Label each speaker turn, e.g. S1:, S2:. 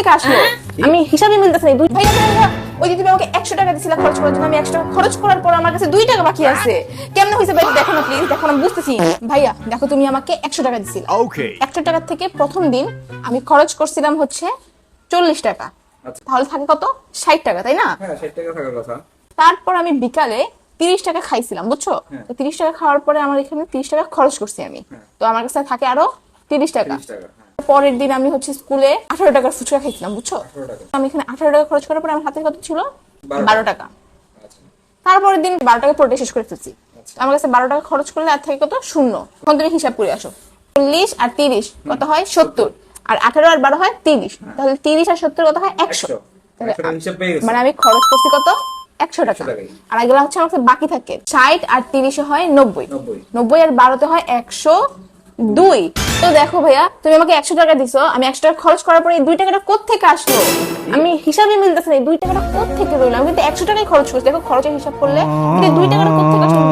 S1: থেকে আসলো? আমি হিসাবে মিলতেছে না। ভাইয়া ভাইয়া, ওই যে তুমি আমাকে 100 টাকা দিছিলা খরচ করার জন্য, আমি 100 টাকা খরচ করার পর আমার কাছে 2 টাকা বাকি আছে। কেমনে হইছে ভাই দেখো না প্লিজ, দেখো না, বুঝতেছি। ভাইয়া দেখো, তুমি আমাকে 100 টাকা দিছিলা।
S2: Okay.
S1: 100 টাকা থেকে প্রথম দিন আমি খরচ করছিলাম হচ্ছে 40 টাকা।
S3: আচ্ছা।
S1: তাহলে থাকে কত? 60 টাকা, তাই না?
S3: হ্যাঁ 60 টাকা থাকার কথা।
S1: তারপর আমি বিকালে 30 টাকা খাইছিলাম, বুঝছো? তো 30 টাকা খাওয়ার পরে আমার এখানে 30 টাকা খরচ করছি আমি। তো আমার কাছে থাকে আরো 30 টাকা।
S3: 30 টাকা, হ্যাঁ।
S1: পরের দিন আমি হচ্ছে স্কুলে 18 টাকার ফুচকা খাইছিলাম, বুঝছো?
S3: 18 টাকা।
S1: আমি এখানে 18 টাকা খরচ করার পরে আমার হাতে কত ছিল? 12 টাকা।
S3: আচ্ছা।
S1: তারপরের দিন 12 টাকা পুরোটা শেষ করে ফেলছি।
S3: আচ্ছা।
S1: আমার কাছে 12 টাকা খরচ করলে আর থাকে কত? শূন্য। এখন তুমি হিসাব করে আসো। 40 আর 30 কত হয়? 70। আর 18 আর 12 হয় 30। তাহলে 30 আর 70 কত হয়? 100।
S3: 100 টাকা হিসাব পেয়ে গেছে।
S1: মানে আমি খরচ করছি কত? 100 টাকা।
S3: 100 টাকাই।
S1: আর এগুলো হচ্ছে আমার কাছে বাকি থাকে 60 আর 30 হয় 90।
S3: 90
S1: 90 আর 12 তে হয় 102। তো দেখো ভাইয়া, তুমি আমাকে 100 টাকা দিছো, আমি 100 টাকা খরচ করার পরে এই 2 টাকাটা কোত্থেকে আসলো? আমি হিসাবে মিলতেছে না, এই 2 টাকাটা কোত্থেকে রইলো? আমি কিন্তু 100 টাকাই খরচ করছি। দেখো খরচের হিসাব করলে এই 2 টাকাটা কোত্থেকে আসলো